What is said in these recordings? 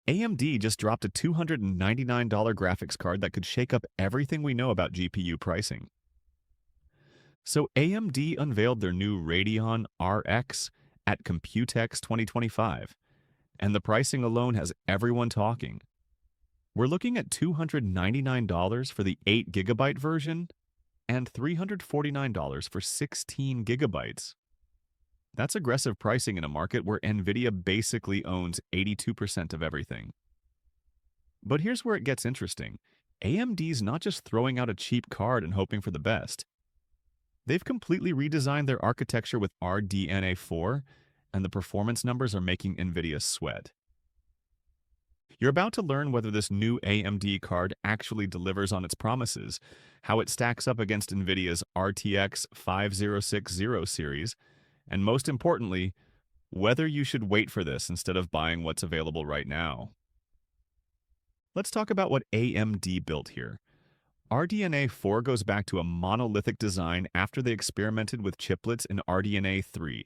AMD just dropped a $299 graphics card that could shake up everything we know about GPU pricing. So AMD unveiled their new Radeon RX at Computex 2025, and the pricing alone has everyone talking. We're looking at $299 for the 8 GB version and $349 for 16 gigabytes. That's aggressive pricing in a market where NVIDIA basically owns 82% of everything. But here's where it gets interesting. AMD's not just throwing out a cheap card and hoping for the best. They've completely redesigned their architecture with RDNA 4, and the performance numbers are making NVIDIA sweat. You're about to learn whether this new AMD card actually delivers on its promises, how it stacks up against NVIDIA's RTX 5060 series, and most importantly, whether you should wait for this instead of buying what's available right now. Let's talk about what AMD built here. RDNA 4 goes back to a monolithic design after they experimented with chiplets in RDNA 3.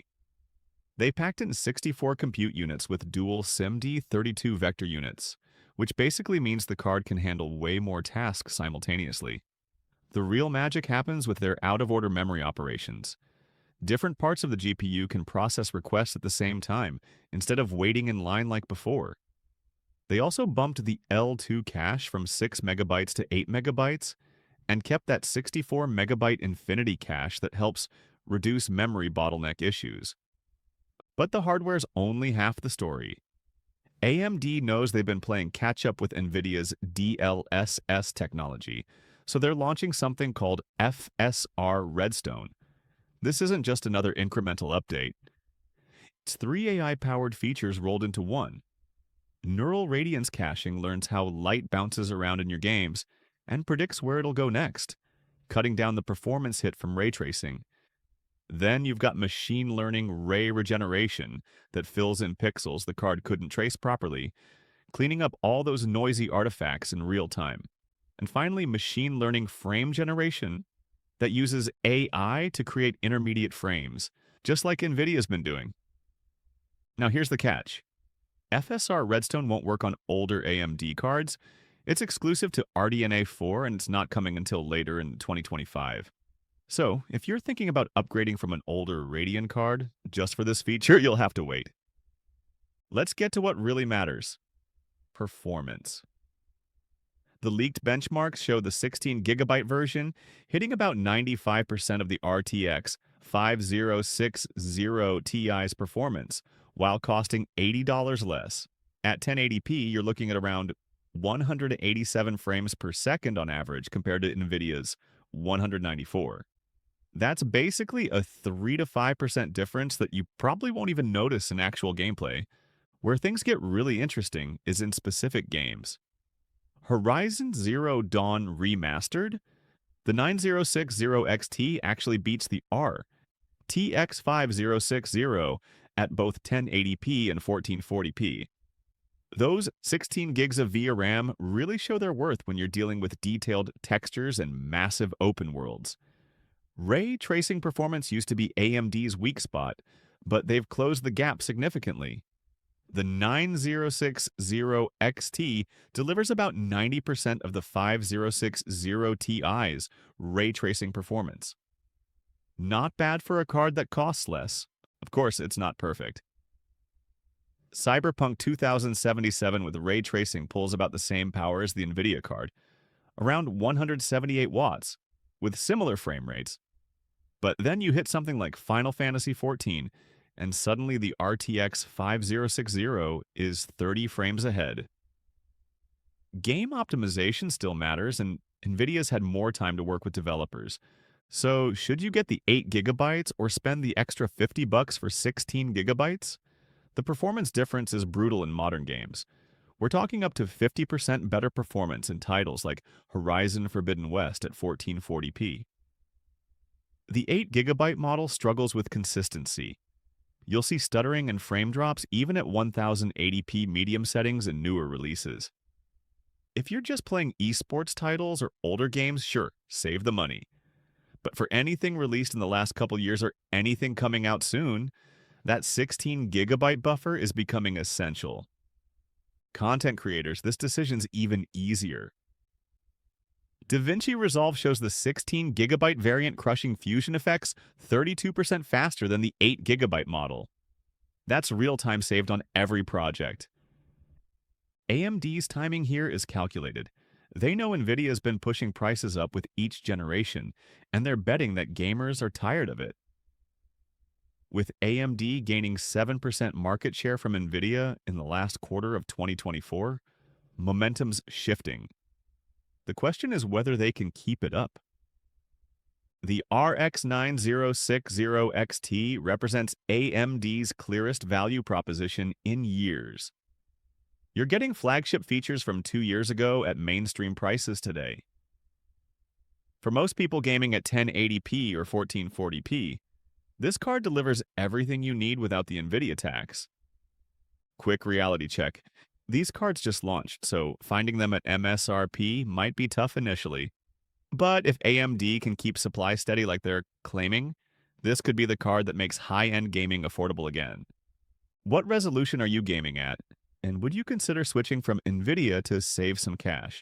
They packed in 64 compute units with dual SIMD 32 vector units, which basically means the card can handle way more tasks simultaneously. The real magic happens with their out-of-order memory operations. Different parts of the GPU can process requests at the same time, instead of waiting in line like before. They also bumped the L2 cache from 6 megabytes to 8 megabytes, and kept that 64 megabyte infinity cache that helps reduce memory bottleneck issues. But the hardware's only half the story. AMD knows they've been playing catch-up with NVIDIA's DLSS technology, so they're launching something called FSR Redstone. This isn't just another incremental update. It's 3 AI-powered features rolled into one. Neural radiance caching learns how light bounces around in your games and predicts where it'll go next, cutting down the performance hit from ray tracing. Then you've got machine learning ray regeneration that fills in pixels the card couldn't trace properly, cleaning up all those noisy artifacts in real time. And finally, machine learning frame generation that uses AI to create intermediate frames, just like NVIDIA's been doing. Now here's the catch. FSR Redstone won't work on older AMD cards. It's exclusive to RDNA 4 and it's not coming until later in 2025. So, if you're thinking about upgrading from an older Radeon card just for this feature, you'll have to wait. Let's get to what really matters. Performance. The leaked benchmarks show the 16 gigabyte version hitting about 95% of the RTX 5060 Ti's performance, while costing $80 less. At 1080p, you're looking at around 187 frames per second on average compared to NVIDIA's 194. That's basically a 3 to 5% difference that you probably won't even notice in actual gameplay. Where things get really interesting is in specific games. Horizon Zero Dawn Remastered, the 9060 XT actually beats the RTX 5060 at both 1080p and 1440p. Those 16 gigs of VRAM RAM really show their worth when you're dealing with detailed textures and massive open worlds. Ray tracing performance used to be AMD's weak spot, but they've closed the gap significantly. The 9060 XT delivers about 90% of the 5060 Ti's ray tracing performance. Not bad for a card that costs less. Of course, it's not perfect. Cyberpunk 2077 with ray tracing pulls about the same power as the NVIDIA card, around 178 watts, with similar frame rates. But then you hit something like Final Fantasy XIV, and suddenly the RTX 5060 is 30 frames ahead. Game optimization still matters, and NVIDIA's had more time to work with developers. So should you get the 8 gigabytes or spend the extra $50 for 16 gigabytes? The performance difference is brutal in modern games. We're talking up to 50% better performance in titles like Horizon Forbidden West at 1440p. The 8 gigabyte model struggles with consistency. You'll see stuttering and frame drops even at 1080p medium settings in newer releases. If you're just playing esports titles or older games, sure, save the money. But for anything released in the last couple years or anything coming out soon, that 16 gigabyte buffer is becoming essential. Content creators, this decision's even easier. DaVinci Resolve shows the 16 GB variant crushing fusion effects 32% faster than the 8 GB model. That's real time saved on every project. AMD's timing here is calculated. They know NVIDIA's been pushing prices up with each generation, and they're betting that gamers are tired of it. With AMD gaining 7% market share from NVIDIA in the last quarter of 2024, momentum's shifting. The question is whether they can keep it up. The RX 9060 XT represents AMD's clearest value proposition in years. You're getting flagship features from 2 years ago at mainstream prices today. For most people gaming at 1080p or 1440p, this card delivers everything you need without the NVIDIA tax. Quick reality check. These cards just launched, so finding them at MSRP might be tough initially. But if AMD can keep supply steady like they're claiming, this could be the card that makes high-end gaming affordable again. What resolution are you gaming at? And would you consider switching from NVIDIA to save some cash?